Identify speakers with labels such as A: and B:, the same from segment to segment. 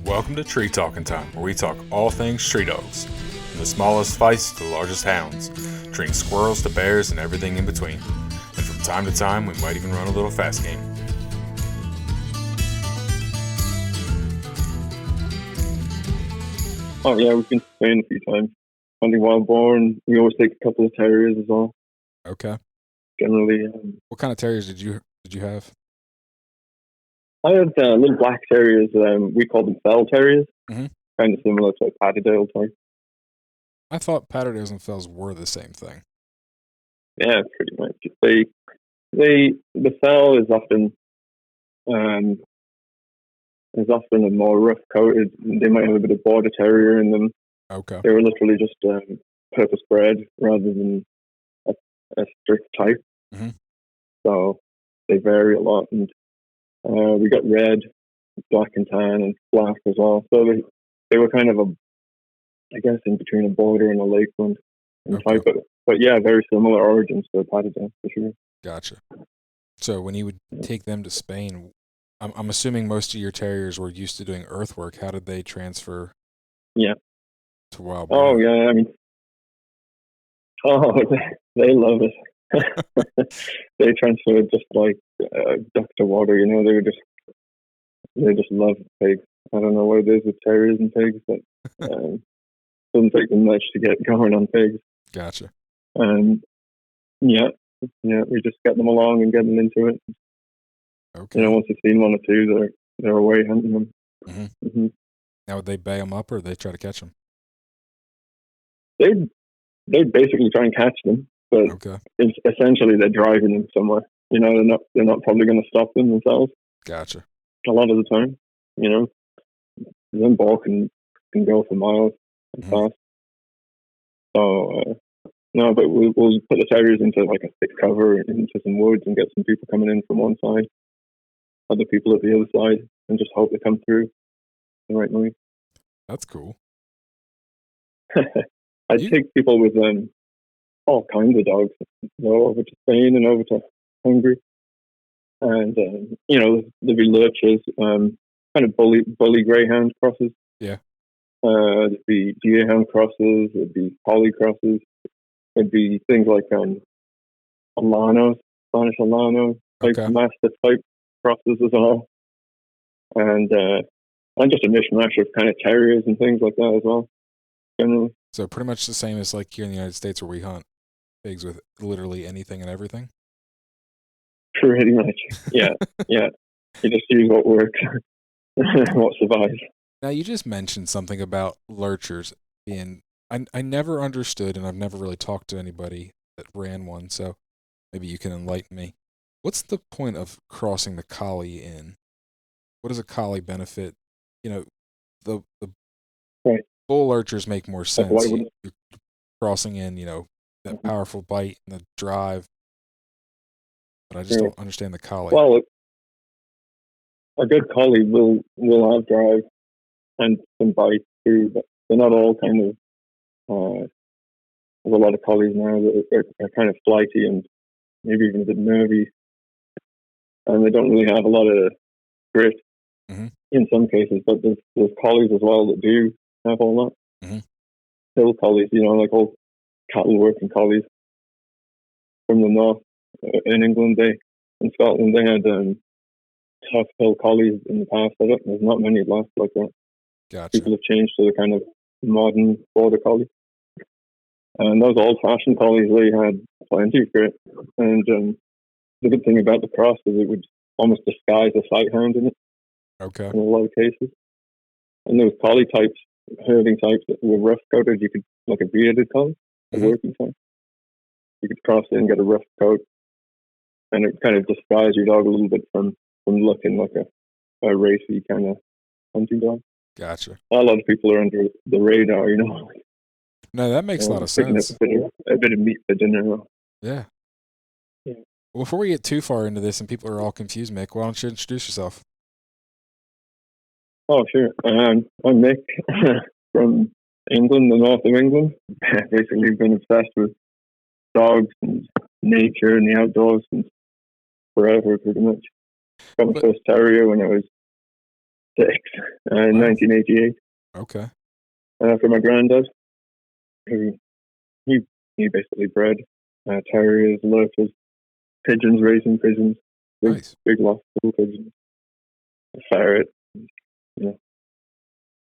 A: Welcome to Tree Talking Time, where we talk all things tree dogs, from the smallest feists to the largest hounds, treating squirrels to bears and everything in between. And from time to time, we might even run a little fast game.
B: Oh yeah, we've been to Spain a few times. Hunting wild boar, we always take a couple of terriers as well.
A: Okay.
B: Generally,
A: What kind of terriers did you have?
B: I had little black terriers. We call them fell terriers,
A: Mhm.
B: kind of similar to a Patterdale type.
A: I thought Patterdales and Fells were the same thing.
B: Yeah, pretty much. The fell is often a more rough coated. They might have a bit of border terrier in them.
A: Okay.
B: They were literally just purpose bred rather than a strict type.
A: Mhm.
B: So they vary a lot, and we got red, black and tan, and black as well. So they were kind of I guess, in between a border and a lakeland and
A: Okay.
B: type. But yeah, very similar origins to Patterdale for sure.
A: Gotcha. So when you would take them to Spain, I'm assuming most of your terriers were used to doing earthwork. How did they transfer?
B: Yeah.
A: To wild
B: Oh
A: boar?
B: yeah, I mean, oh they love it. They transferred just like duck to water. You know, they just love pigs. I don't know what it is with terriers and pigs, but doesn't take them much to get going on pigs.
A: Gotcha.
B: Yeah, we just get them along and get them into it.
A: Okay.
B: You know, once they've seen one or two, they're away hunting them.
A: Mm-hmm.
B: Mm-hmm.
A: Now, would they bay them up or they try to catch them?
B: They basically try and catch them, but
A: Okay.
B: it's essentially they're driving them somewhere. You know, they're not probably going to stop them themselves.
A: Gotcha.
B: A lot of the time, you know, them ball can go for miles and fast. So no, but we'll put the terriers into like a thick cover into some woods and get some people coming in from one side, other people at the other side, and just hope they come through the right way.
A: That's cool.
B: I'd take people with all kinds of dogs, go over to Spain and over to Hungary, and you know, there'd be lurchers, kind of bully greyhound crosses.
A: Yeah.
B: There'd be deerhound crosses. There'd be collie crosses. There'd be things like Alano, Spanish Alano, type mastiff type crosses as well, and just a mishmash of kind of terriers and things like that as well. Generally.
A: So pretty much the same as like here in the United States where we hunt pigs with literally anything and everything?
B: Pretty much, yeah. Yeah. You just use what works, what survives.
A: Now, you just mentioned something about lurchers being... I never understood, and I've never really talked to anybody that ran one, so maybe you can enlighten me. What's the point of crossing the collie in? What does a collie benefit? You know, the
B: right.
A: Bull lurchers make more sense. You're crossing in, you know, that powerful bite and the drive. But I just don't understand the collie.
B: Well, a good collie will have drive and some bite too, but they're not all kind of. There's a lot of collies now that are kind of flighty and maybe even a bit nervy, and they don't really have a lot of grit in some cases. But there's collies as well that do have all that. Hill collies, you know, like old cattle working collies from the north in England. In Scotland they had tough hill collies in the past. There's not many left like that.
A: Gotcha.
B: People have changed to the kind of modern border collie. And those old-fashioned collies, they had plenty of grit. And the good thing about the cross is it would almost disguise a sighthound in it.
A: Okay.
B: In a lot of cases. And those collie types, herding types that were rough-coated, you could, like a bearded collie, a working type. You could cross it and get a rough coat. And it kind of disguise your dog a little bit from looking like a racy kind of hunting dog.
A: Gotcha.
B: A lot of people are under the radar, you know.
A: No, that makes a lot of sense.
B: A bit of meat for dinner.
A: Yeah. Well, before we get too far into this and people are all confused, Mick, why don't you introduce yourself?
B: Oh, sure. I'm Mick from England, the north of England. Basically, been obsessed with dogs and nature and the outdoors since forever, pretty much. Got my first terrier when I was in
A: Wow.
B: 1988
A: Okay.
B: for my granddad, who he he basically bred terriers, lurchers, pigeons, racing pigeons, big
A: Nice.
B: big lost little pigeons, a ferret, you know,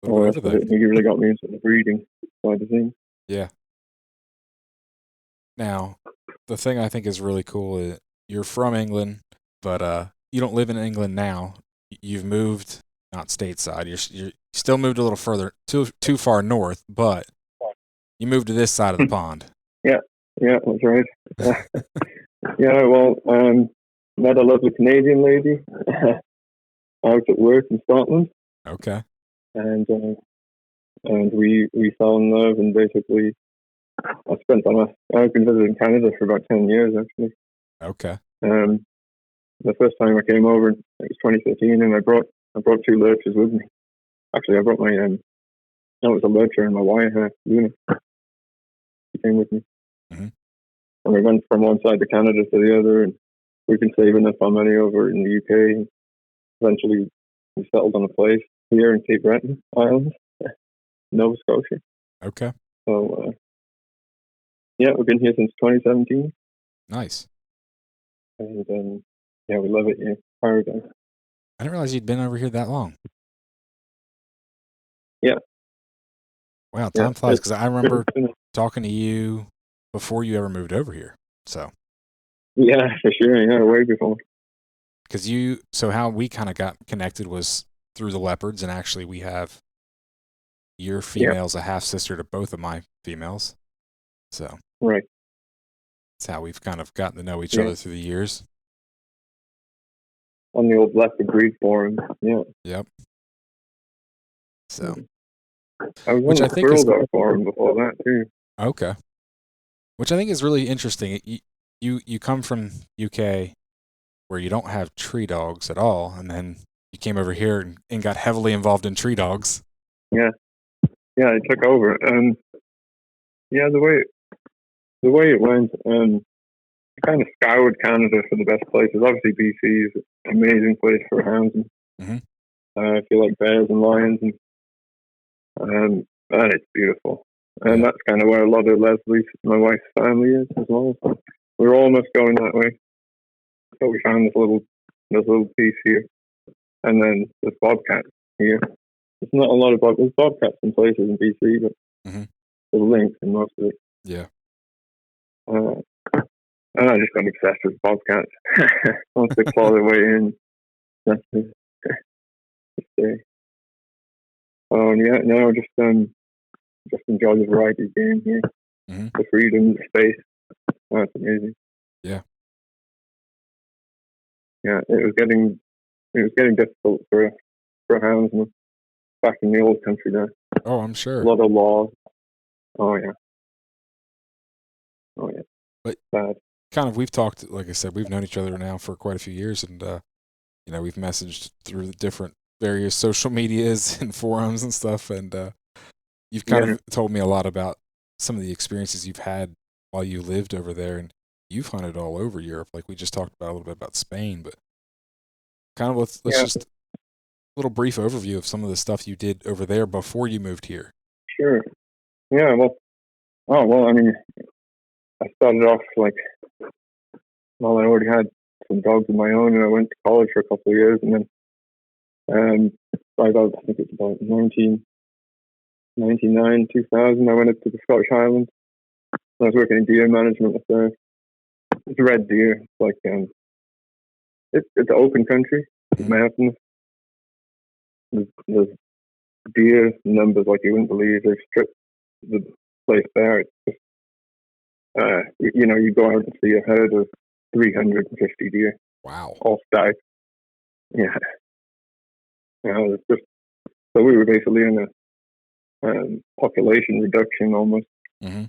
A: A little
B: all
A: bit
B: the
A: of
B: rest of
A: everything.
B: it. He really got me into the breeding side of things.
A: Yeah. Now, the thing I think is really cool is you're from England, but you don't live in England now. You've moved, not stateside. You still moved a little further, too far north, but you moved to this side of the pond.
B: Yeah, yeah, that's right. Yeah, well, met a lovely Canadian lady out at work in Scotland,
A: Okay.
B: and we fell in love, and basically I've been visiting Canada for about 10 years actually.
A: Okay.
B: Um, the first time I came over, it was 2013, and I brought two lurchers with me. Actually, I brought my that was a lurcher and my wire hair, Luna. She came with me,
A: Mm-hmm.
B: and we went from one side of Canada to the other, and we've been saving up our money over in the UK. And eventually, we settled on a place here in Cape Breton Island, Nova Scotia.
A: Okay.
B: So yeah, we've been here since 2017,
A: Nice.
B: and yeah, we love it here. Paradise.
A: I didn't realize you'd been over here that long.
B: Yeah,
A: Wow,
B: yeah.
A: time flies because I remember
B: It's-
A: talking to you before you ever moved over here. So,
B: yeah, for sure. Yeah, way before.
A: so how we kind of got connected was through the leopards, and actually we have your
B: Yeah,
A: female's a half sister to both of my females. So
B: right.
A: that's how we've kind of gotten to know each
B: Yeah,
A: other through the years.
B: on the old leopard breed forum. Yeah.
A: Yep. So,
B: I was on
A: which
B: the
A: I think is
B: Squirrel Dog forum before that too.
A: okay. Which I think is really interesting. You come from UK where you don't have tree dogs at all, and then you came over here and got heavily involved in tree dogs.
B: Yeah, yeah, I took over, and yeah, the way it went, I kind of scoured Canada for the best places. Obviously, BC is an amazing place for housing.
A: Mm-hmm.
B: I feel like bears and lions, and it's beautiful. And
A: Yeah.
B: that's kind of where a lot of Leslie's, my wife's family is as well. So we were almost going that way, but we found this little piece here, and then there's bobcats here. There's not a lot of there's bobcats in places in BC, but
A: Mm-hmm.
B: there's lynx in most of it.
A: Yeah.
B: Uh, and I just got obsessed with bobcats. Once they claw their way in, that's it. Oh, and yeah, no, just enjoy the variety of game here,
A: Mm-hmm.
B: the freedom, the space. Oh, it's amazing.
A: Yeah.
B: Yeah, it was getting difficult for houndsmen back in the old country there.
A: Oh, I'm
B: A
A: sure.
B: lot of laws. Oh yeah. Oh yeah.
A: But
B: Bad.
A: kind of, we've talked, like I said, we've known each other now for quite a few years, and we've messaged through the different various social medias and forums and stuff, and you've kind
B: Yeah.
A: of told me a lot about some of the experiences you've had while you lived over there, and you've hunted all over Europe. Like we just talked about a little bit about Spain, but kind of let's
B: Yeah.
A: just a little brief overview of some of the stuff you did over there before you moved here.
B: Sure. Yeah. Well. Oh well. I mean, I started off like, well, I already had some dogs of my own, and I went to college for a couple of years, and then I think it's about 1999, 2000, I went up to the Scottish Highlands. I was working in deer management up there. It's red deer. It's like it's an open country,
A: Mhm.
B: mountains. There's deer numbers like you wouldn't believe. They've stripped the place bare. It's just, you go out and see a herd of 350 deer,
A: Wow.
B: all stacked. Yeah, it's just so we were basically in a population reduction almost
A: Mm-hmm.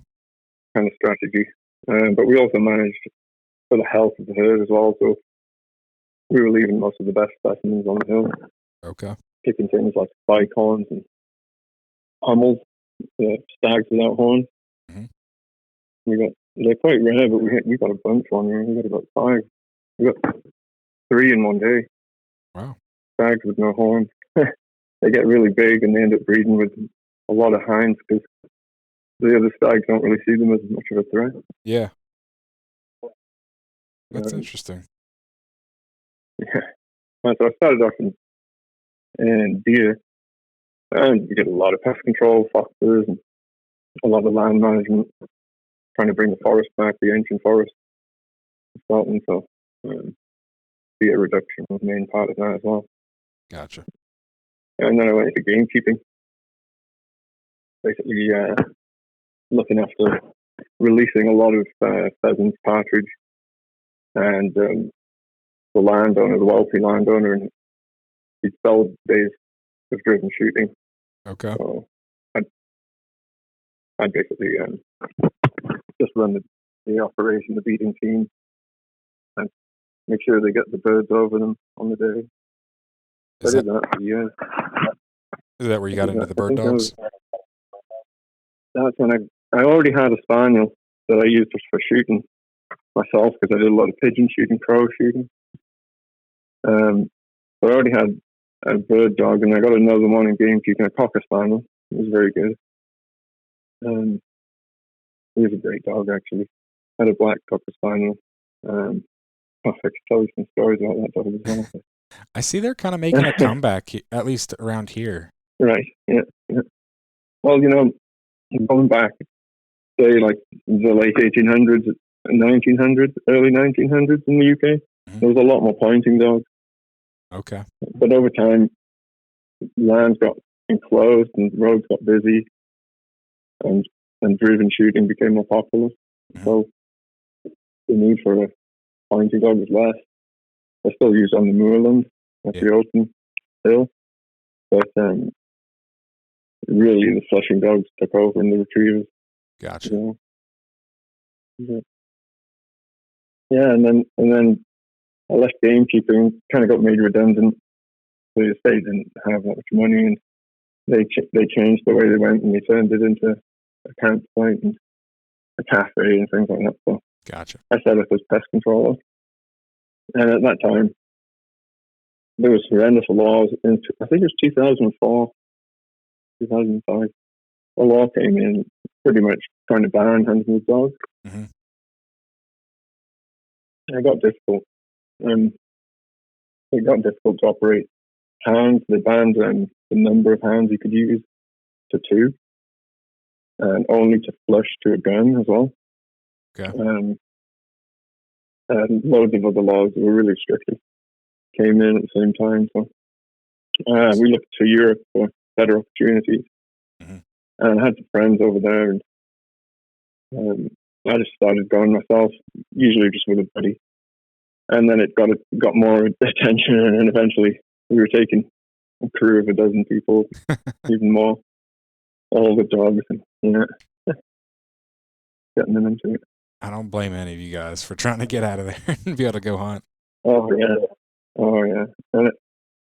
B: kind of strategy, but we also managed for the health of the herd as well. So we were leaving most of the best specimens on the hill,
A: Okay.
B: picking things like bicorns and hummels, stags without horns.
A: Mm-hmm.
B: They're quite rare, but we got a bunch one year. We got about 5. We got 3 in one day.
A: Wow.
B: Stags with no horns. they get really big and they end up breeding with a lot of hinds because the other stags don't really see them as much of a threat.
A: Yeah, that's
B: Um,
A: interesting.
B: yeah. So I started off in deer, and you get a lot of pest control, foxes, and a lot of land management, trying to bring the forest back, the ancient forest in Scotland. So deer reduction was the main part of that as well.
A: Gotcha.
B: And then I went into gamekeeping, basically looking after releasing a lot of pheasants, partridge, and the landowner, the wealthy landowner, and he'd sell days of driven shooting.
A: Okay.
B: So I'd basically just run the operation, the beating team, and make sure they get the birds over them on the day. I did that for years.
A: Is that where you got into the bird dogs?
B: That's when I already had a spaniel that I used for shooting myself because I did a lot of pigeon shooting, crow shooting. So I already had a bird dog, and I got another one in gamekeeping, a cocker spaniel. It was very good. He was a great dog, actually. I had a black cocker spaniel. I could tell you some stories about that dog as well.
A: I see they're kind of making a comeback, at least around here.
B: Right, yeah. Well, going back, say, like the late 1800s, 1900s, early 1900s in the UK, there was a lot more pointing dogs.
A: Okay.
B: But over time, lands got enclosed and roads got busy, and driven shooting became more popular. So the need for a pointing dog was less. They're still used on the moorland, at the open hill, but really the flushing dogs took over and the retrievers.
A: Gotcha.
B: Yeah, and then I left gamekeeping, kind of got made redundant. The estate didn't have that much money, and they changed the way they went, and they turned it into a campsite and a cafe and things like that. So
A: gotcha.
B: I set up as pest controller, and at that time there was horrendous laws. I think it was 2004, 2005. A law came in pretty much trying to ban hunting with dogs. It got difficult. It got difficult to operate hounds. They banned the number of hounds you could use to 2, and only to flush to a gun as well.
A: Okay.
B: And loads of other laws that were really strictly came in at the same time. So we looked to Europe for better opportunities. And I had some friends over there, and I just started going myself, usually just with a buddy. And then it got more attention, and then eventually we were taking a crew of a dozen people, even more, all the dogs, and getting them into it.
A: I don't blame any of you guys for trying to get out of there and be able to go hunt.
B: Oh yeah, and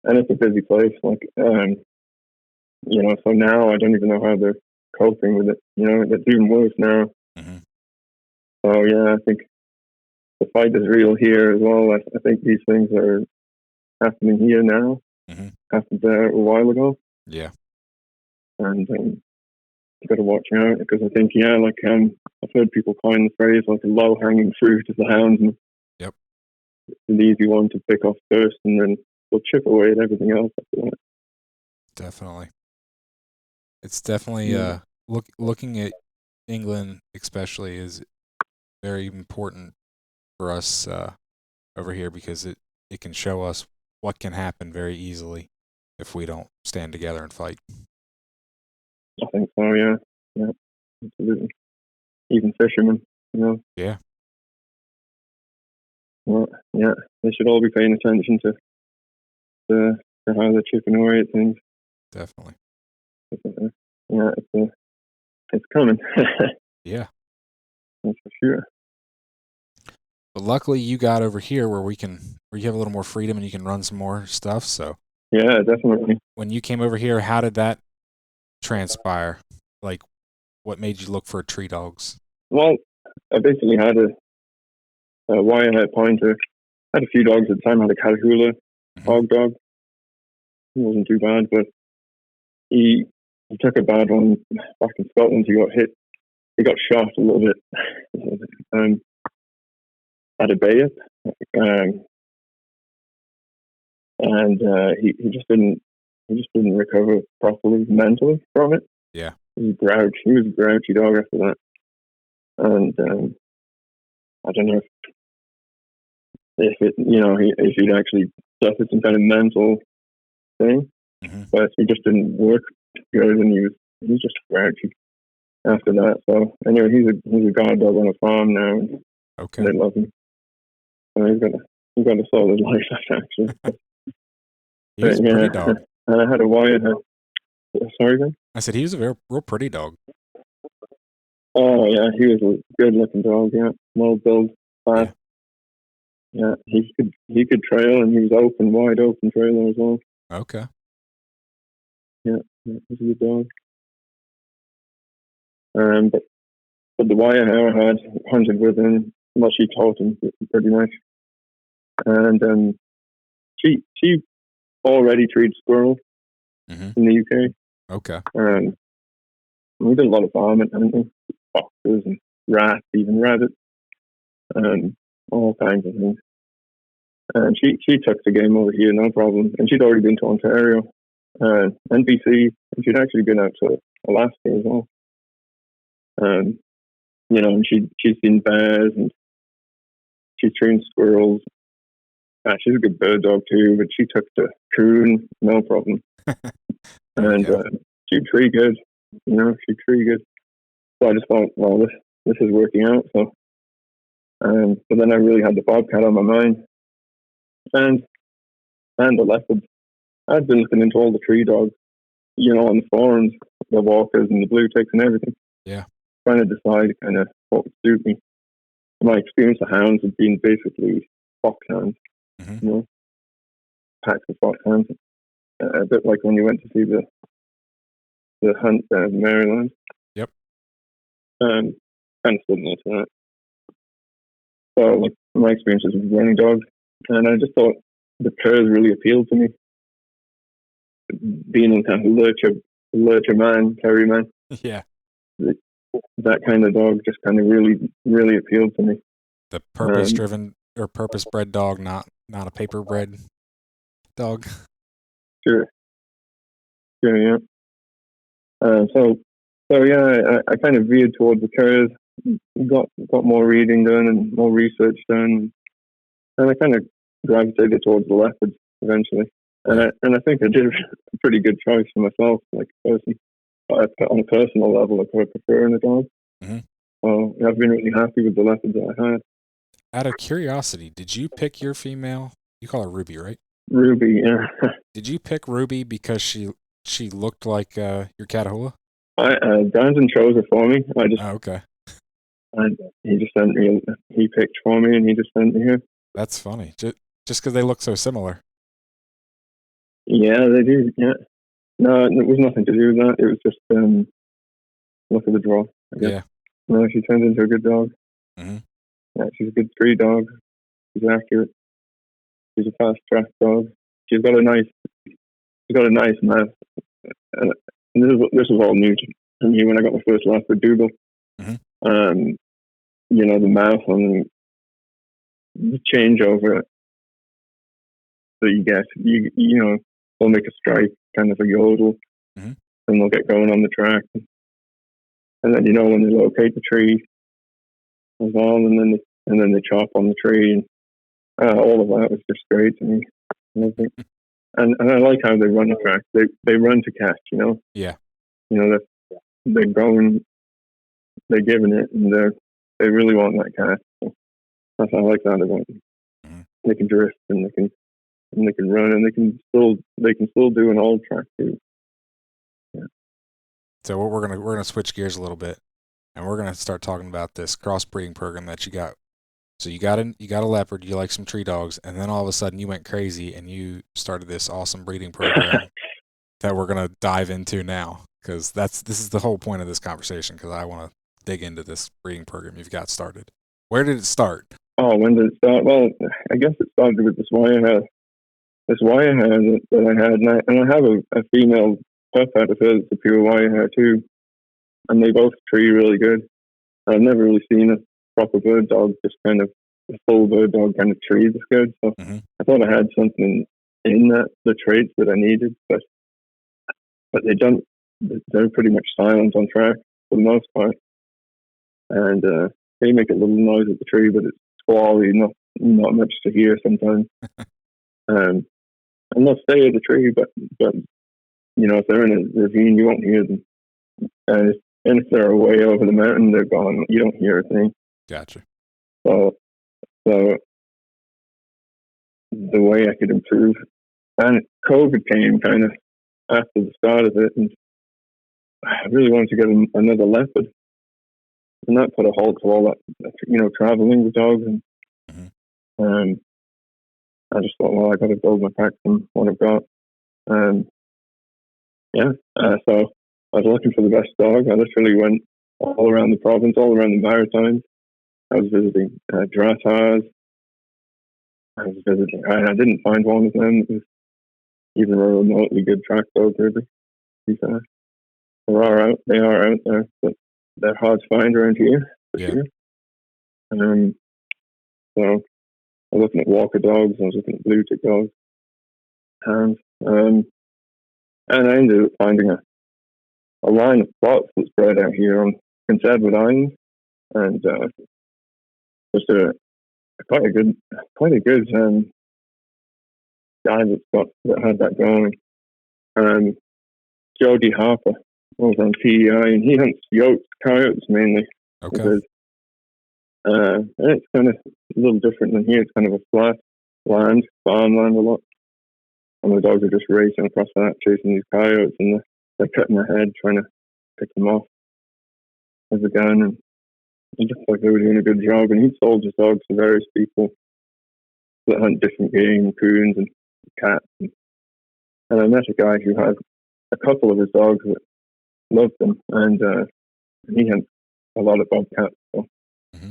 B: it's a busy place. Like, so now I don't even know how they're coping with it. It's even worse now. So yeah, I think the fight is real here as well. I think these things are happening here now. Happened there a while ago.
A: Yeah.
B: And you got to watch out, because I think, I've heard people coin the phrase like a low hanging fruit is the hounds. And
A: yep.
B: It's an easy one to pick off first, and then they'll chip away at everything else after that.
A: Definitely. It's definitely looking at England especially is very important for us over here, because it can show us what can happen very easily if we don't stand together and fight.
B: I think so, yeah, absolutely. Even fishermen,
A: Yeah.
B: Well, yeah, they should all be paying attention to how they're chipping away at things.
A: Definitely.
B: Yeah, it's coming.
A: Yeah.
B: That's for sure.
A: But luckily you got over here where you have a little more freedom and you can run some more stuff. So
B: yeah, definitely.
A: When you came over here, how did that transpire? Like, what made you look for tree dogs?
B: Well, I basically had a wire-haired pointer. I had a few dogs at the time. I had a Catahoula hog dog. It wasn't too bad, but he took a bad one back in Scotland. He got hit. He got shot a little bit at a bay, and he just didn't recover properly mentally from it.
A: Yeah.
B: He was a grouchy dog after that, and I don't know if it, if he'd actually suffered some kind of mental thing, but he just didn't work good, and he was just grouchy after that. So anyway, he's a guard dog on a farm now, and
A: Okay.
B: they love him. So he's got a solid life actually.
A: He was a pretty dog.
B: And I had a wire. Sorry, Ben?
A: I said he was a real pretty dog.
B: Oh yeah, he was a good looking dog. Yeah, well built, fast. Yeah, he could trail, and he was wide open trailer as well.
A: Okay.
B: Yeah, he was a good dog. But the wire I had hunted with him. Well, she taught him pretty much, and she already treated squirrels in the UK.
A: Okay.
B: We did a lot of varmint hunting, foxes and rats, even rabbits, all kinds of things. And she took the game over here, no problem. And she'd already been to Ontario, and BC, and she'd actually been out to Alaska as well. And she's seen bears, and she's trained squirrels. She's a good bird dog too, but she took the coon, no problem. And she'd tree good, she'd tree good. So I just thought, well, this is working out. So, but then I really had the bobcat on my mind, and the leopards. I'd been looking into all the tree dogs, on the forums, the walkers and the blue ticks and everything.
A: Yeah.
B: Trying to decide kind of what would suit me. My experience of hounds had been basically foxhounds, packs of foxhounds. A bit like when you went to see the hunt in Maryland.
A: Yep.
B: Kind of similar to that. So, my experiences with running dogs, and I just thought the curs really appealed to me. Being a kind of lurcher man, terrier man.
A: Yeah.
B: That kind of dog just kind of really, really appealed to me.
A: The purpose-driven or purpose-bred dog, not a paper-bred dog.
B: Sure, yeah. So yeah, I kind of veered towards the curs. Got more reading done and more research done, and I kind of gravitated towards the leopards eventually. And I think I did a pretty good choice for myself, like a person. On a personal level, I could prefer in a dog. So I've been really happy with the leopards that I had.
A: Out of curiosity, did you pick your female? You call her Ruby, right?
B: Ruby, yeah.
A: Did you pick Ruby because she looked like your Catahoula?
B: Brandon chose her for me.
A: Okay.
B: And he just sent me. He picked for me, and he just sent me here.
A: That's funny. Just because they look so similar.
B: Yeah, they do. Yeah. No, it was nothing to do with that. It was just look at the draw. I guess.
A: Yeah.
B: No, she turns into a good dog. Yeah, she's a good tree dog. She's accurate. She's a fast track dog. She's got a nice mouth. And this was all new to me when I got my first leopard Dougal. The mouth on the changeover that you get, they'll make a strike, kind of a yodel, and they'll get going on the track. And then, when they locate the tree as well, and then they chop on the tree, and all of that was just great to me. And I like how they run the track. They run to catch,
A: Yeah.
B: They're going, they're giving it, and they really want that catch. So I like that about them. They can drift, and they can run, and they can still do an old track too. Yeah.
A: So we're gonna switch gears a little bit, and we're gonna start talking about this crossbreeding program that you got. So you got a leopard, you like some tree dogs, and then all of a sudden you went crazy and you started this awesome breeding program that we're gonna dive into now, because this is the whole point of this conversation. Because I want to dig into this breeding program you've got started. Where did it start?
B: Oh, when did it start? Well, I guess it started with this wire hair that I had, and I have a female pup out of it. It's a pure wire hair too, and they both tree really good. I've never really seen a proper bird dog, just kind of a full bird dog kind of tree this good. So
A: Mm-hmm.
B: I thought I had something in that, the traits that I needed, but they don't. They're pretty much silent on track for the most part, and they make a little noise at the tree, but it's squally, not much to hear sometimes. Um, and they'll stay at the tree, but if they're in a ravine, you won't hear them. And if they're away over the mountain, they're gone. You don't hear a thing.
A: Gotcha.
B: So the way I could improve, and COVID came kind of after the start of it, and I really wanted to get another leopard, and that put a halt to all that, traveling with dogs. And
A: Mm-hmm.
B: I just thought, well, I got to build my pack from what I've got. So I was looking for the best dog. I literally went all around the province, all around the Maritimes. I was visiting dressage. I didn't find one of them that was even a remotely good track dog, really. To be fair. They are out there, but they're hard to find around here, for
A: Yeah.
B: sure. So I was looking at Walker dogs, I was looking at blue tick dogs, and I ended up finding a line of plots that's bred out here on Prince Edward Island, and just quite a good guy that had that going. Jody Harper over on PEI, and he hunts yotes, coyotes mainly.
A: Okay.
B: Because, and it's kind of a little different than here. It's kind of a flat land, farmland a lot. And the dogs are just racing across that, chasing these coyotes, and they're cutting their head, trying to pick them off with a gun. And it looks like they were doing a good job. And he'd sold his dogs to various people that hunt different game, coons and cats. And I met a guy who had a couple of his dogs that loved them, and he hunts a lot of bobcats. So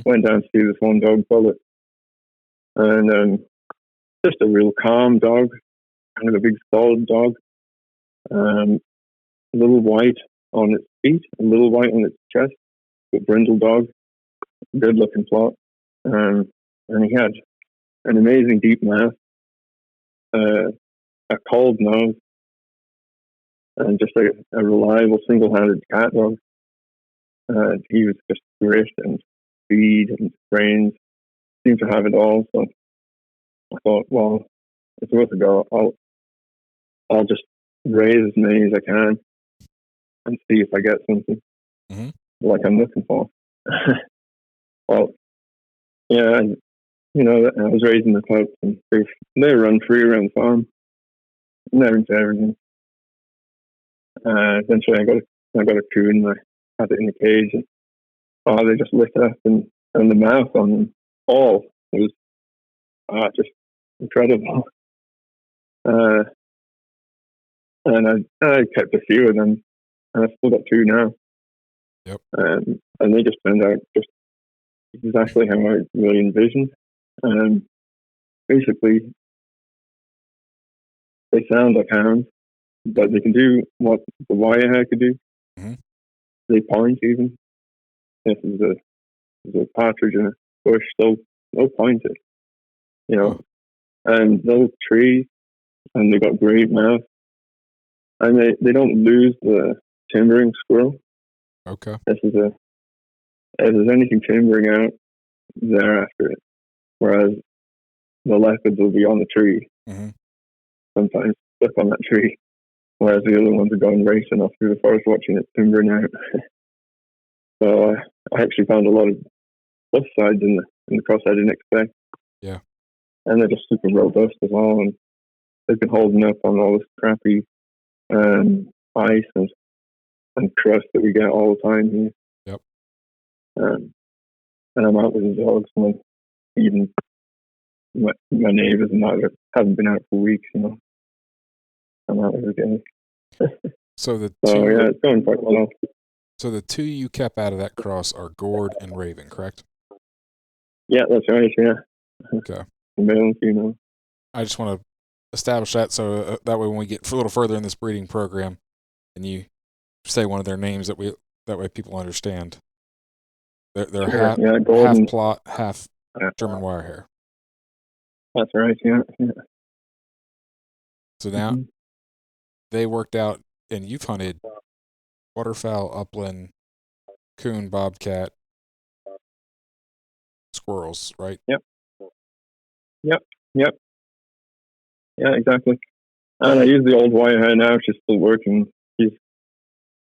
B: went down to see this one dog, Bullet, and just a real calm dog, kind of a big solid dog, a little white on its feet, a little white on its chest, a brindle dog, good looking plot, and he had an amazing deep mouth, a cold nose, and just a reliable single-handed cat dog. He was just grit and speed and brains, seemed to have it all. So I thought, well, it's worth a go. I'll just raise as many as I can and see if I get something like I'm looking for. Well, yeah, I was raising the pups, and they run free around the farm, and they're into everything. Eventually, I got a coon, and I had it in a cage, and they just lit up, and the mouth on them all was just incredible. And I kept a few of them, and I've still got two now.
A: Yep.
B: And they just turned out just exactly how I really envisioned. Basically, they sound like hounds, but they can do what the wire hair could do.
A: Mm-hmm.
B: They point even. If there's a partridge in a bush, they'll point it. And they'll tree, and they've got great mouth. And they don't lose the timbering squirrel.
A: Okay.
B: If there's anything timbering out, they're after it. Whereas the leopards will be on the tree, sometimes stuck on that tree. Whereas the other ones are going racing off through the forest watching it timbering out. So I actually found a lot of plus sides in the cross I didn't expect.
A: Yeah.
B: And they're just super robust as well. And they've been holding up on all this crappy ice and crust that we get all the time here.
A: Yep.
B: And I'm out with the dogs, and even my neighbours and that haven't been out for weeks. I'm out every day.
A: So
B: yeah, it's going quite well.
A: So the two you kept out of that cross are Gord and Raven, correct?
B: Yeah, that's right. Yeah.
A: Okay.
B: Male,
A: I just want to establish that so that way when we get a little further in this breeding program, and you say one of their names that way people understand. They're
B: Sure. Yeah,
A: half
B: Gordon.
A: plot, half
B: uh,
A: German Wirehair.
B: That's right. Yeah. Yeah.
A: So now
B: Hmm.
A: they worked out, and you've hunted waterfowl, upland, coon, bobcat, squirrels, right?
B: Yep. Yep. Yep. Yeah. Exactly. And I use the old Wirehead now. She's still working. She's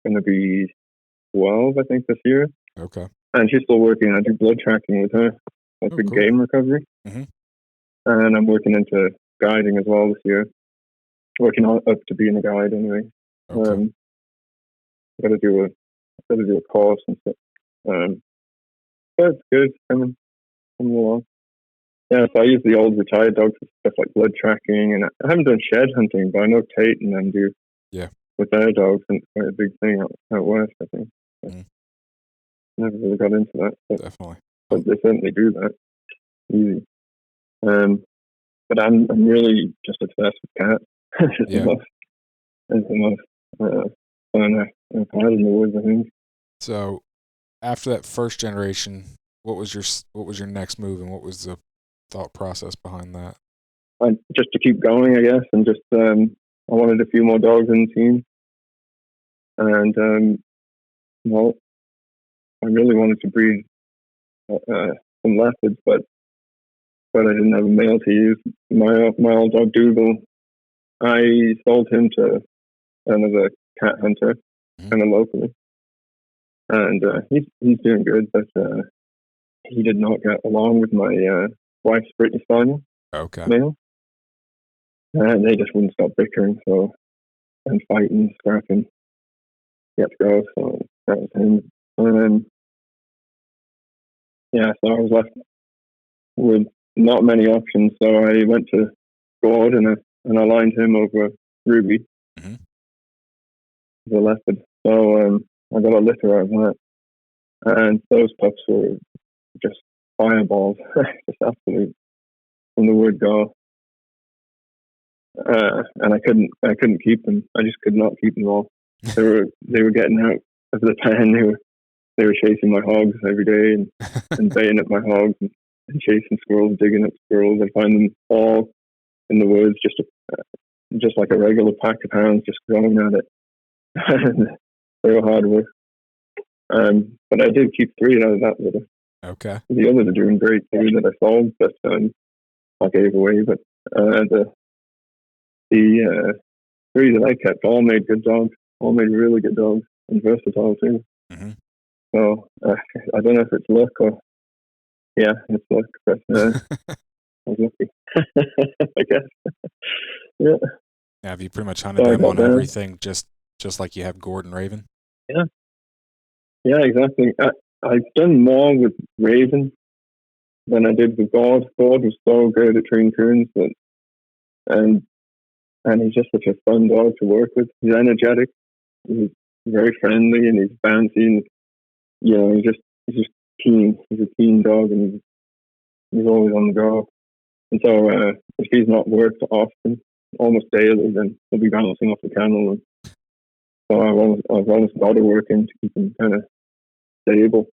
B: going to be 12, I think, this year.
A: Okay.
B: And she's still working. I do blood tracking with her, like
A: Oh,
B: the
A: cool.
B: game recovery.
A: Hmm.
B: And I'm working into guiding as well this year. Working on up to being a guide anyway.
A: Okay.
B: Got to do a course and stuff. But it's good coming along. Yeah, so I use the old retired dogs for stuff like blood tracking, and I haven't done shed hunting, but I know Tate and them do
A: Yeah.
B: with their dogs, and it's quite a big thing out west, I think. So
A: Mm,
B: never really got into that,
A: definitely.
B: but they certainly do that easy. Um, but I'm really just obsessed with cats. It's
A: Yeah.
B: the most fun I've had in the woods, I think.
A: So after that first generation, what was your next move, and what was the thought process behind that?
B: Just to keep going, I guess, and just I wanted a few more dogs in the team, and well, I really wanted to breed some leopards, but I didn't have a male to use. My old dog Dougal, I sold him to another cat hunter,
A: Mhm.
B: kind of locally, and he's doing good, but he did not get along with my wife's British Spaniel
A: Okay.
B: male, and they just wouldn't stop bickering, so and fighting, scrapping. He had to go, so that was him. And then yeah, so I was left with not many options, so I went to God and I lined him over Ruby,
A: Hmm.
B: the leopard. So I got a litter out of that, and those pups were just fireballs, just absolute from the word go. And I couldn't keep them. I just could not keep them all. They were getting out of the pen. They were chasing my hogs every day and baying at my hogs and chasing squirrels, digging up squirrels. I find them all in the woods, just like a regular pack of hounds, just going at it. And they were hard work. But I did keep three out of that litter.
A: Okay.
B: The others are doing great too that I sold, but I gave away. But the three that I kept all made good dogs, all made really good dogs and versatile too.
A: Hmm.
B: So I don't know if it's luck or yeah, it's luck, but I was lucky, I guess. Yeah,
A: Now, have you pretty much hunted
B: so I
A: them
B: got
A: on
B: there.
A: everything, just like you have Gordon Raven?
B: Yeah, yeah, exactly. I've done more with Raven than I did with God. God was so good at treeing coons, and and he's just such a fun dog to work with. He's energetic, he's very friendly, and he's bouncy. And, he's just keen. He's a keen dog, and he's always on the go. And so if he's not worked often, almost daily, then he'll be bouncing off the kennel. And so I've almost got to work in to keep him kind of stable.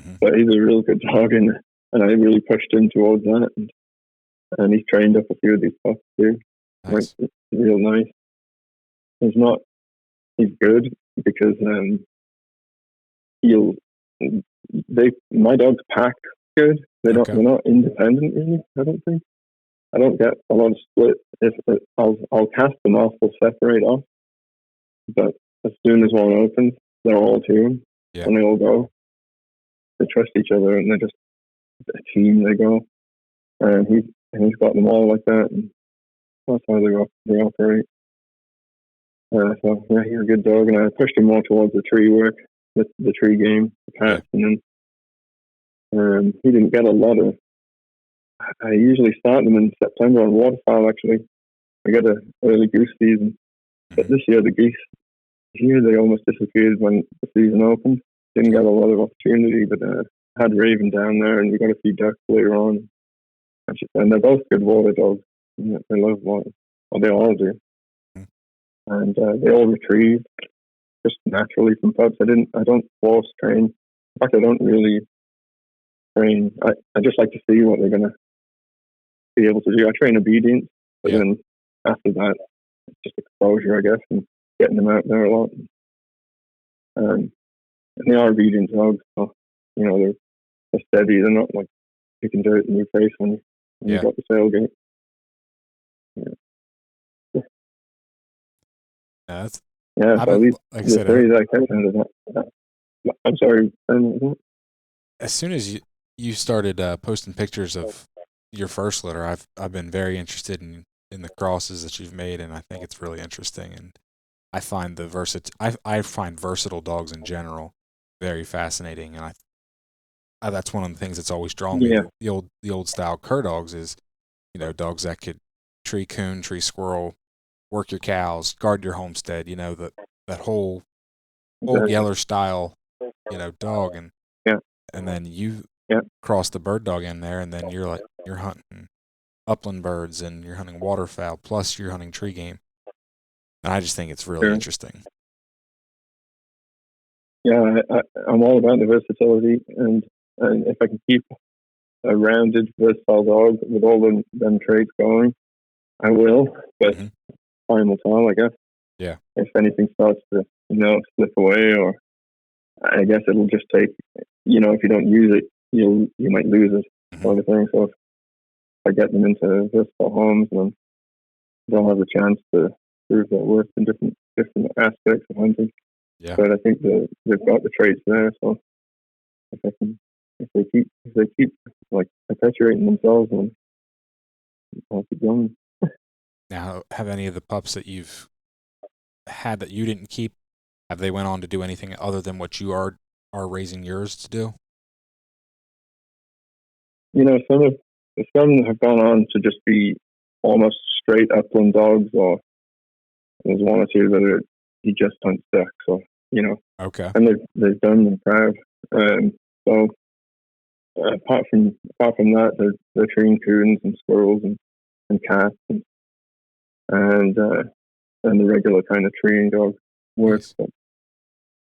A: Hmm.
B: But he's a real good dog, and I really pushed him towards that. And he's trained up a few of these pups too. Like
A: Nice.
B: it's real nice. He's not. He's good because he'll. My dogs pack good.
A: Okay.
B: They're not independent really. I don't think. I don't get a lot of split. I'll cast them off, they'll separate off. But as soon as one opens, they're all to him,
A: Yeah.
B: and they all go. They trust each other, and they're just a team. They go, and he's got them all like that, and that's how they operate. So yeah, he's a good dog, and I pushed him more towards the tree work, the tree game, the
A: Yeah.
B: cats, and then he didn't get a lot of. I usually start them in September on waterfowl. Actually, I get a early goose season, but
A: Hmm.
B: this year the geese here they almost disappeared when the season opened. Didn't get a lot of opportunity, but had Raven down there, and we got a few ducks later on. And they're both good water dogs. Yeah, they love water. Well, they all do, and they all retrieve. just naturally from pups. I don't force train. In fact, I don't really train. I just like to see what they're gonna be able to do. I train obedience, but
A: Yeah.
B: then after that, it's just exposure, I guess, and getting them out there a lot. And they are obedient dogs, so they're steady. They're not like kicking dirt in your face when you
A: Yeah.
B: got the tailgate. Yeah,
A: Yeah, that's
B: yeah.
A: I've
B: So at
A: been
B: least
A: like I
B: the
A: said,
B: three that I kept out of that. I'm sorry.
A: as soon as you started posting pictures of your first litter, I've been very interested in the crosses that you've made, and I think it's really interesting. And I find I find versatile dogs in general very fascinating, and that's one of the things that's always drawn me.
B: Yeah,
A: The old style cur dogs is dogs that could tree coon, tree squirrel, work your cows, guard your homestead. That whole
B: exactly.
A: Yeller style dog,
B: Yeah,
A: and then you
B: yeah,
A: cross the bird dog in there, and then you're hunting upland birds and you're hunting waterfowl, plus you're hunting tree game. And I just think it's really
B: sure.
A: interesting.
B: Yeah, I'm all about the versatility, and if I can keep a rounded, versatile dog with all them traits going, I will. But
A: Hmm.
B: time will tell, I guess.
A: Yeah.
B: If anything starts to, slip away, or I guess it'll just take, if you don't use it, you might lose it,
A: Hmm.
B: sort of thing. So if I get them into versatile homes, then they'll have a chance to prove their worth in different aspects of hunting.
A: Yeah.
B: But I think they've got the traits there. So if I can, if they keep like perpetuating themselves, then I'll keep going.
A: Now, have any of the pups that you've had that you didn't keep, have they went on to do anything other than what you are raising yours to do?
B: Some have gone on to just be almost straight upland dogs, or there's one or two that are he just hunts ducks, or
A: Okay.
B: and they've done them proud. So apart from that, they're treeing coons and squirrels and cats and the regular kind of treeing dog work.
A: Nice.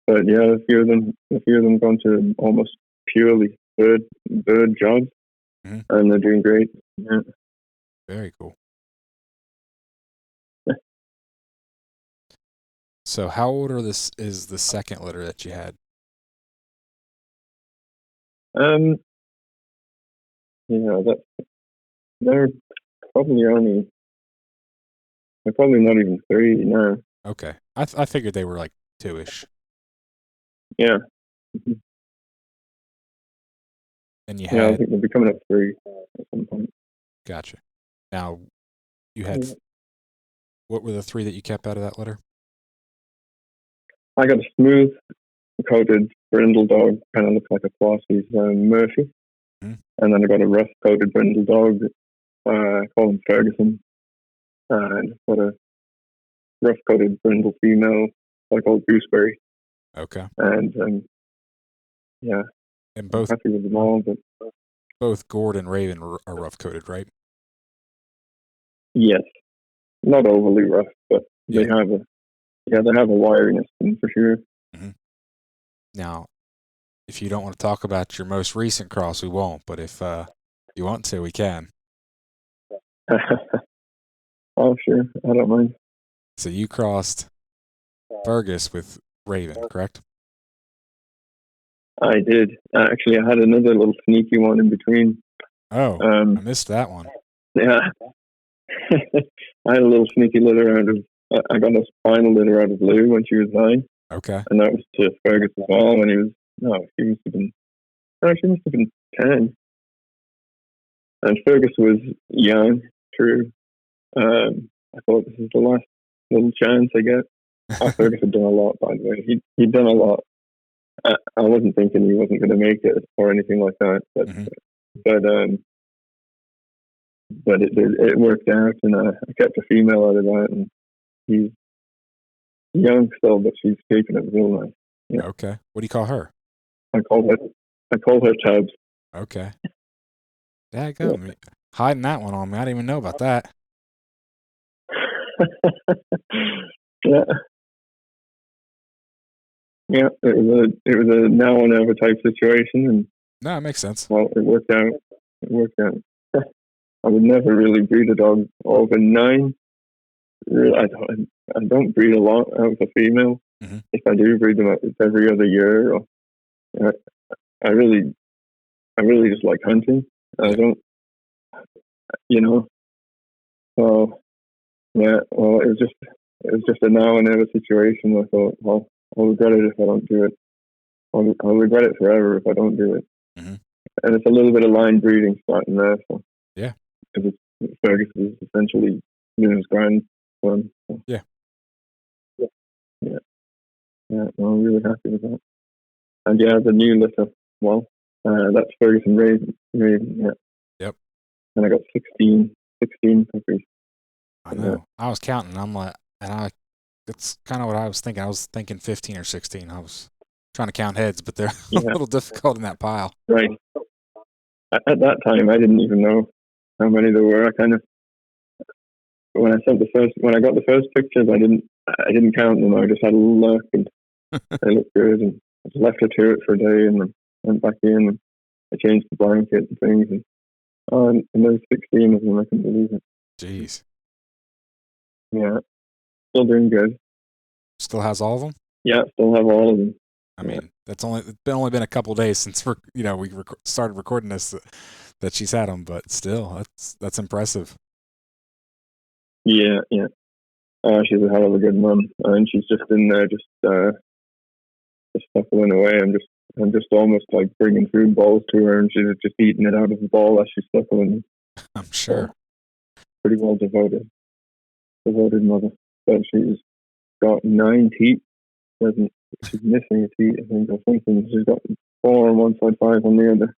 B: But yeah, a few of them gone to almost purely bird jobs,
A: Hmm.
B: and they're doing great. Yeah.
A: Very cool. So, how old is the second litter that you had?
B: Um, that they're probably only they're probably not even 3 now.
A: Okay. I figured they were like 2-ish.
B: Yeah, mhm.
A: And you
B: Yeah, I
A: had
B: think they'll be coming up 3 at some point.
A: Gotcha. Now, you had
B: Yeah.
A: what were the 3 that you kept out of that litter?
B: I got a smooth coated brindle dog, kind of looks like a Flossie's Murphy,
A: Mhm.
B: and then I got a rough coated brindle dog. I call him Ferguson, and I've got a rough coated brindle female, I call Gooseberry,
A: Okay.
B: and yeah,
A: And
B: I'm happy with them all. But
A: both Gord and Raven are rough coated, right?
B: yes, not overly rough, but
A: Yeah.
B: they have a wiriness to them for sure.
A: Hmm. Now, if you don't want to talk about your most recent cross, we won't. But if you want to, we can.
B: Oh, sure, I don't mind.
A: So you crossed Fergus with Raven, correct?
B: I did. Actually, I had another little sneaky one in between.
A: Oh, I
B: Um,
A: missed that one.
B: yeah, I had a little sneaky litter out of. I got a spinal litter out of Lou when she was 9,
A: Okay.
B: and that was to Fergus as well when he was. No, she must have been. No, she must have been 10, and Fergus was young. True. I thought this is the last little chance I get. Fergus had done a lot, by the way. He'd done a lot. I wasn't thinking he wasn't going to make it or anything like that,
A: Hmm.
B: but um, but it worked out, and I kept a female out of that, and he's young still, but she's keeping it real nice. Yeah,
A: Okay. What do you call her?
B: I call her I call her Tubbs.
A: Okay.
B: Yeah.
A: Dadgum, hiding that one on me. I didn't even know about that.
B: Yeah, Yeah, it was a now or never type situation, and
A: No, it makes sense.
B: well, it worked out. It worked out. I would never really breed a dog over 9. Really, I don't breed a lot out of a female.
A: Hmm.
B: If I do breed them, it's every other year. Or, I, I really, I really just like hunting. I
A: Yeah.
B: don't, you know. So yeah, well, it was just a now and never situation. I thought, well, I'll regret it if I don't do it. I'll regret it forever if I don't do it.
A: Hmm.
B: And it's a little bit of line breeding starting there. So
A: Yeah.
B: because Fergus is essentially Luna's grandson. So,
A: Yeah.
B: yeah, yeah, yeah. No, I'm really happy with that. And yeah, the new litter. Well, that's Ferguson Raven. Yeah,
A: Yep.
B: and I got 16 puppies.
A: I know. I was counting. I'm like, and that's kind of what I was thinking. I was thinking 15 or 16. I was trying to count heads, but they're a
B: Yeah,
A: little difficult in that pile.
B: right. At that time, I didn't even know how many there were. I kind of when I got the first pictures, I didn't count them. I just had a look, and they looked good, and I just left her to it for a day, and then went back in, and I changed the blanket and things, and there was 16 of them. I couldn't believe it.
A: Jeez.
B: Yeah, still doing good.
A: Still has all of them?
B: Yeah, still have all of them.
A: I
B: Yeah,
A: mean, it's only been a couple days since we started recording this that she's had them, but still, that's impressive.
B: yeah, yeah. She's a hell of a good mum, and she's just in there, just suckling away. I'm just almost like bringing food balls to her, and she's just eating it out of the ball as she's suckling.
A: I'm
B: So
A: sure.
B: pretty well devoted mother. But she's got 9 teeth. Doesn't She's missing a teeth, I think, or something. She's got 4 on one side, 5 on the other.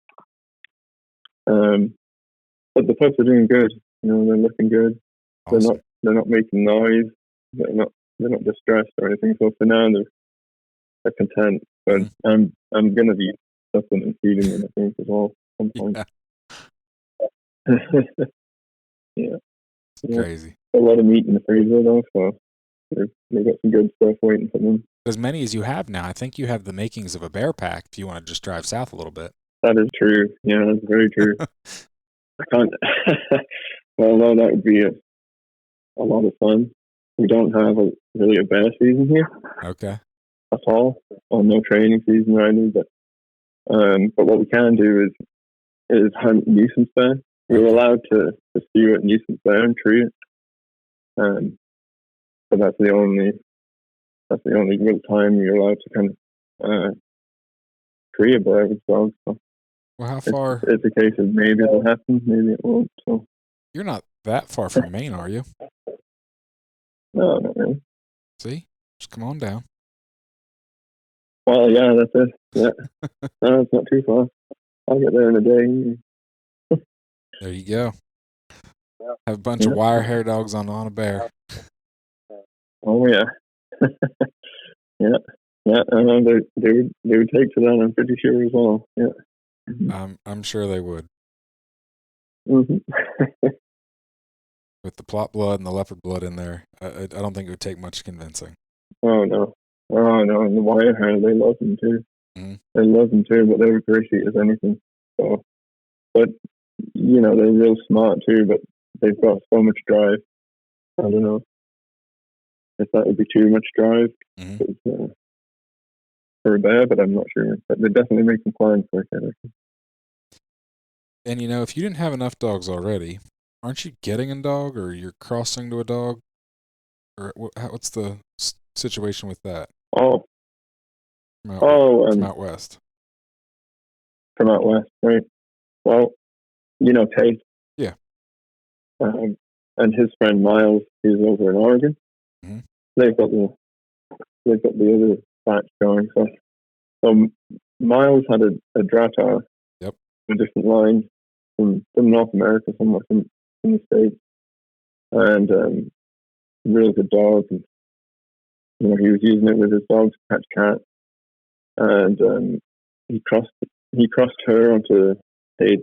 B: But the pups are doing good. They're looking good.
A: Awesome.
B: They're not making noise. They're not distressed or anything. So for now, they're content. But
A: Mhm.
B: I'm gonna be supplement feeding them, I think, as well at some point.
A: Yeah,
B: Yeah,
A: it's
B: yeah.
A: crazy.
B: A lot of meat in the freezer though, so they've got some good stuff waiting for them.
A: As many as you have now, I think you have the makings of a bear pack if you want to just drive south a little bit.
B: That is true. Yeah, that's very true. I can't. Well, no, that would be a lot of fun. We don't have really a bear season here
A: Okay.
B: at all, or no training season or anything. But what we can do is hunt nuisance bear. We're
A: Okay.
B: allowed to spew at nuisance bear and tree it. But that's the only real time you're allowed to kind of tree a bear with dogs. So
A: Well, how far?
B: it's a case of maybe it'll happen, maybe it won't. So
A: You're not that far from Maine, are you?
B: no, not really.
A: See? Just come on down.
B: Well, yeah, that's it. Yeah, no, it's not too far. I'll get there in a day.
A: There you go. Have a bunch of
B: Yeah.
A: wire hair dogs on a bear.
B: Oh yeah. Yeah. Yeah. They would take to that. I'm pretty sure as well. Yeah.
A: I'm sure they would.
B: Mm-hmm.
A: With the plot blood and the leopard blood in there, I don't think it would take much convincing.
B: Oh no. Oh no. And the wire hair, they love them too.
A: Mm-hmm.
B: They love them too, but they're greasy as anything. So, but they're real smart too. But they've got so much drive. I don't know if that would be too much drive
A: Mm-hmm.
B: for a bear, but I'm not sure. But they definitely make them climb quicker.
A: And if you didn't have enough dogs already, aren't you getting a dog, or you're crossing to a dog, or what's the situation with that
B: Oh,
A: from out,
B: oh,
A: from out west?
B: from out west, right? Well, Tate,
A: Yeah.
B: and his friend Miles, he's over in Oregon.
A: Mm-hmm.
B: They've got the other batch going. So Miles had a Dratar,
A: Yep.
B: a different line from North America, somewhere from the States, and real good dog. And, he was using it with his dogs to catch cats, and he crossed her onto a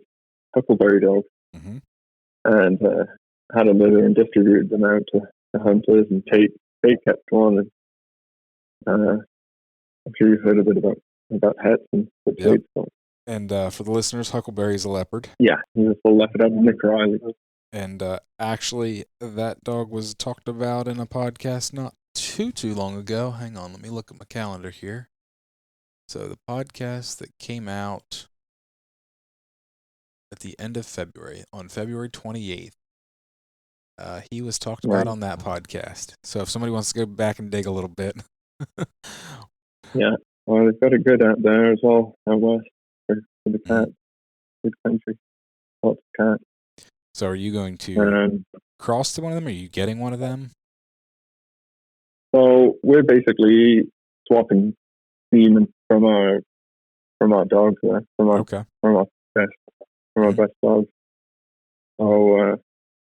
B: Huckleberry dog,
A: Mm-hmm.
B: and had a litter and distributed them out to hunters. And Tate kept one, and I'm sure you've heard a bit about hets and the
A: Yep.
B: traits. So,
A: And for the listeners, Huckleberry's a leopard.
B: yeah, he's a full leopard out of Nicker Island.
A: And actually, that dog was talked about in a podcast not too long ago. Hang on, let me look at my calendar here. So the podcast that came out at the end of February, on February 28th, he was talked about
B: Right.
A: on that podcast. So if somebody wants to go back and dig a little bit.
B: Yeah. Well, they've got it good out there as well, out west, for the cat. Good country. Lots of cats.
A: So are you going to cross to one of them? Or are you getting one of them?
B: So we're basically swapping semen from our dogs there, from our best dogs. So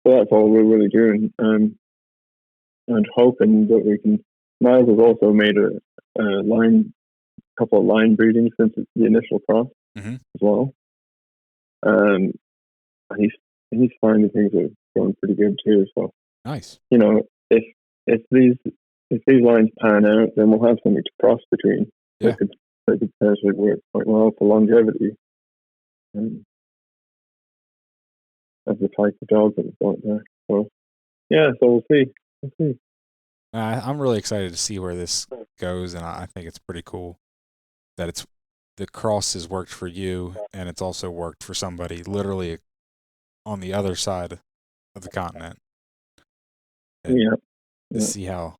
B: that's all we're really doing, and hoping that we can. Miles has also made a couple of line breedings since the initial cross as well. He's finding things are going pretty good too. So
A: nice.
B: You know, if these lines pan out, then we'll have something to cross between.
A: Yeah.
B: That could potentially work quite well for longevity. Of the type of dog that we've got there. So yeah, so we'll see.
A: I'm really excited to see where this goes, and I think it's pretty cool that the cross has worked for you, and it's also worked for somebody literally on the other side of the continent. And to see how,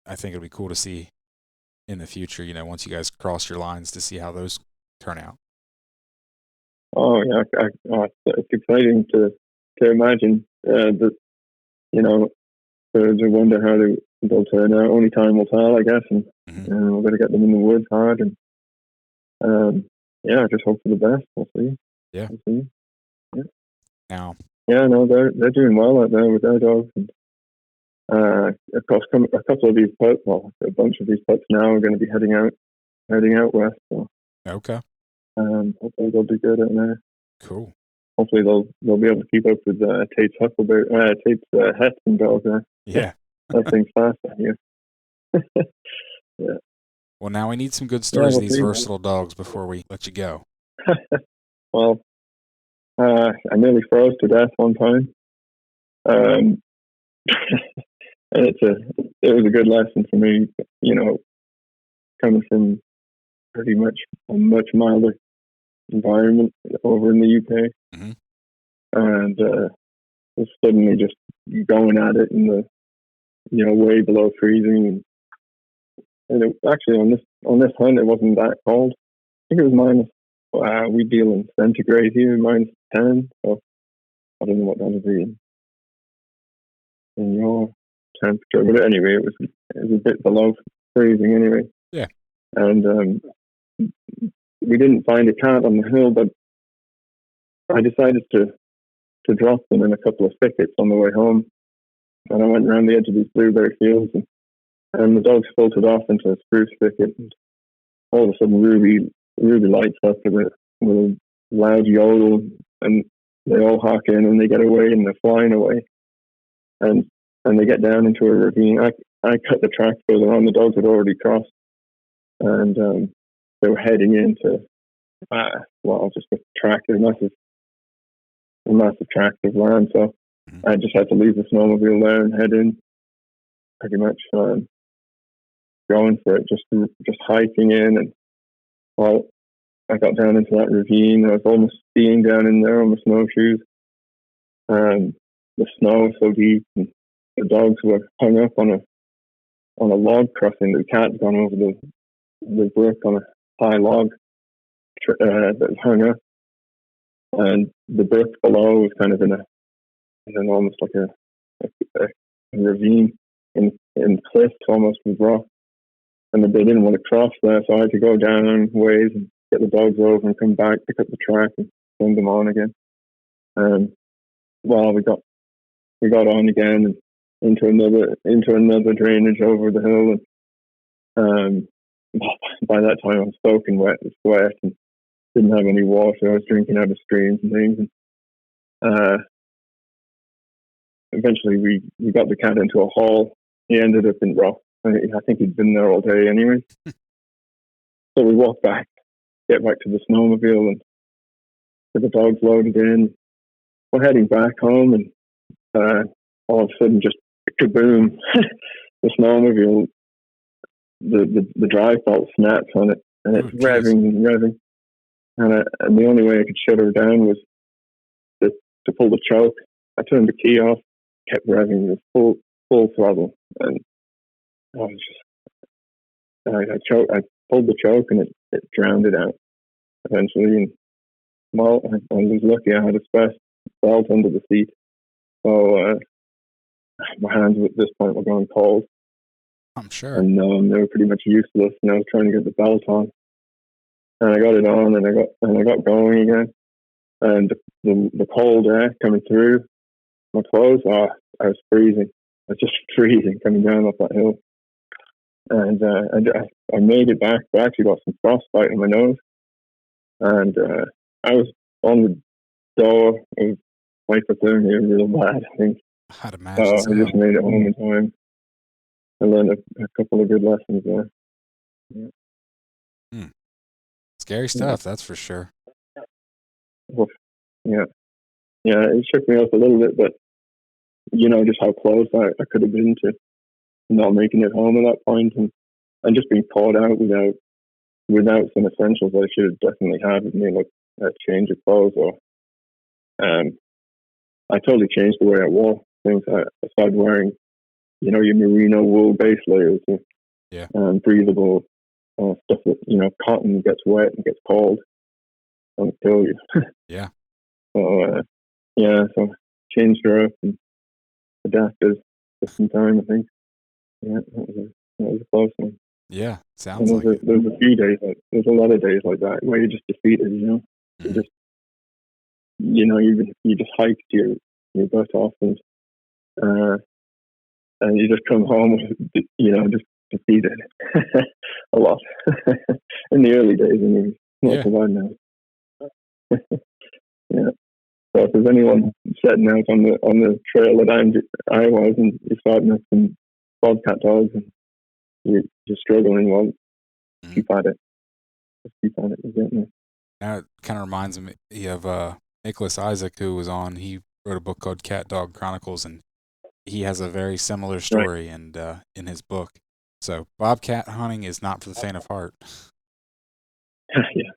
A: I think it'll be cool to see in the future, once you guys cross your lines, to see how those turn out.
B: Oh yeah, it's exciting to imagine that, to wonder how they'll turn out. Only time will tell, I guess, and we're going to get them in the woods hard, and just hope for the best. We'll see.
A: Yeah.
B: We'll see. Yeah.
A: Now.
B: Yeah, no, they're doing well out there with their dogs. And, of course, a couple of these pups, a bunch of these pups now are going to be heading out west. So.
A: Okay.
B: Hopefully they'll do good out there.
A: Cool.
B: Hopefully they'll be able to keep up with Tate's hets and dogs there.
A: Yeah.
B: That thing's fast out here. Yeah.
A: Well, now we need some good stories of these versatile dogs before we let you go.
B: Well, I nearly froze to death one time. And it was a good lesson for me, coming from pretty much a much milder environment over in the UK. And was suddenly just going at it in the, way below freezing. And actually on this hunt, it wasn't that cold. I think it was minus. We deal in centigrade here, -10. So I don't know what that would be in your temperature, but anyway, it was a bit below freezing anyway.
A: Yeah.
B: And we didn't find a cat on the hill, but I decided to drop them in a couple of thickets on the way home. And I went around the edge of these blueberry fields, and the dogs filtered off into a spruce thicket. And all of a sudden, Ruby lights up with a loud yodel, and they all hawk in, and they get away, and they're flying away. And they get down into a ravine. I cut the track further on. The dogs had already crossed, and they were heading into just a tract, a massive tract of land. So I just had to leave the snowmobile there and head in, pretty much going for it, just hiking in. And I got down into that ravine. I was almost skiing down in there on my snowshoes. The snow was so deep, and the dogs were hung up on a log crossing. The cat had gone over the brook on a high log that was hung up, and the brook below was kind of in almost like a ravine in cliffs, almost with rock. And they didn't want to cross there, so I had to go down ways and get the dogs over and come back, pick up the track, and send them on again. We got on again and into another drainage over the hill, and by that time I was soaking wet and sweat and didn't have any water. I was drinking out of streams and things. And eventually we got the cat into a hole. He ended up in rock. I think he'd been there all day anyway. So we walk back, get back to the snowmobile, and with the dogs loaded in, we're heading back home, and all of a sudden, just kaboom! The snowmobile, the drive belt snaps on it, and it's revving and revving. And the only way I could shut her down was to pull the choke. I turned the key off, kept revving with full throttle, and I was just I pulled the choke, and it drowned it out eventually. And well, I was lucky I had a spare belt under the seat, so my hands at this point were going cold.
A: I'm sure.
B: And they were pretty much useless. And I was trying to get the belt on, and I got it on, and I got going again. And the cold air coming through my clothes, I was freezing. I was just freezing coming down off that hill. And I made it back. I actually got some frostbite on my nose, and I was on the door of hypothermia real bad, I think.
A: I'd imagine
B: I
A: so.
B: just made it home in time. I learned a couple of good lessons there.
A: Yeah. Scary stuff, that's for sure.
B: Well, yeah, it shook me up a little bit, but just how close I could have been to not making it home at that point, and just being caught out without some essentials that I should have definitely had with me, like a change of clothes, or I totally changed the way I wore things. I started wearing, your merino wool base layers, and breathable stuff that cotton gets wet and gets cold, and kill you.
A: Yeah.
B: So so changed her up and adapted just in time, I think. Yeah, that was a close one.
A: Yeah, sounds like it.
B: There's a few days, there's a lot of days like that where you're just defeated,
A: Mm-hmm.
B: You just, you just hiked your butt off, and you just come home, just defeated a lot. In the early days, not so bad now. Yeah. So if there's anyone setting out on the trail that I was, and you're starting with some bobcat dogs, and you're struggling, well, keep at it. Just keep at it. You're getting there.
A: Now it kind of reminds me of Nicholas Isaac, who was on. He wrote a book called Cat Dog Chronicles, and he has a very similar story in his book. So bobcat hunting is not for the faint of heart.
B: Yeah,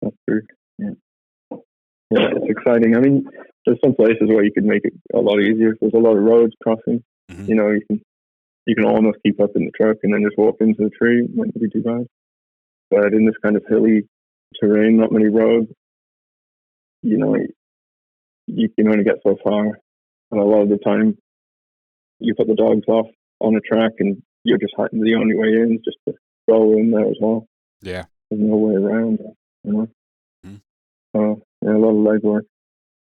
B: that's true. Yeah, it's exciting. I mean, there's some places where you could make it a lot easier. There's a lot of roads crossing.
A: Mm-hmm.
B: You can almost keep up in the truck and then just walk into the tree. It wouldn't be too bad. But in this kind of hilly terrain, not many roads, you can only get so far. And a lot of the time, you put the dogs off on a track, and you're just the only way in is just to go in there as well.
A: Yeah.
B: There's no way around,
A: Mm-hmm.
B: A lot of legwork.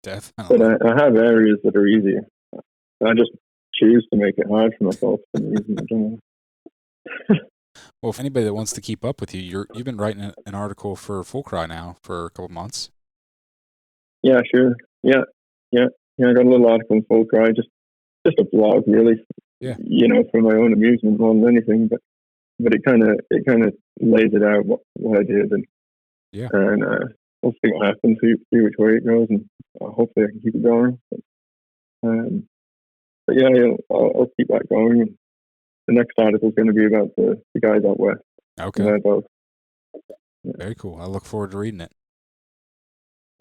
A: Definitely.
B: But I have areas that are easier. I just choose to make it hard for myself for some reason. I don't know.
A: Well, if anybody that wants to keep up with you, you've been writing an article for Full Cry now for a couple months.
B: Yeah, sure. Yeah. I got a little article in Full Cry, just a blog, really.
A: Yeah.
B: For my own amusement more than anything, but it kind of lays it out what I did, and we'll see what happens, see which way it goes, and hopefully I can keep it going. But yeah, I'll keep that going. And the next article is going to be about the guys out west.
A: Okay.
B: Yeah.
A: Very cool. I look forward to reading it.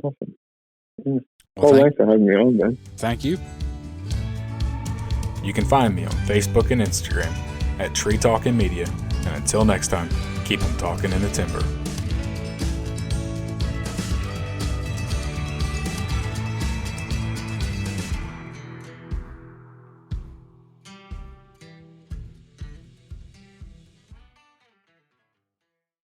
B: Awesome. Yeah.
A: Well,
B: thanks for having me on, Ben.
A: Thank you. You can find me on Facebook and Instagram at Tree Talking Media. And until next time, keep them talking in the timber.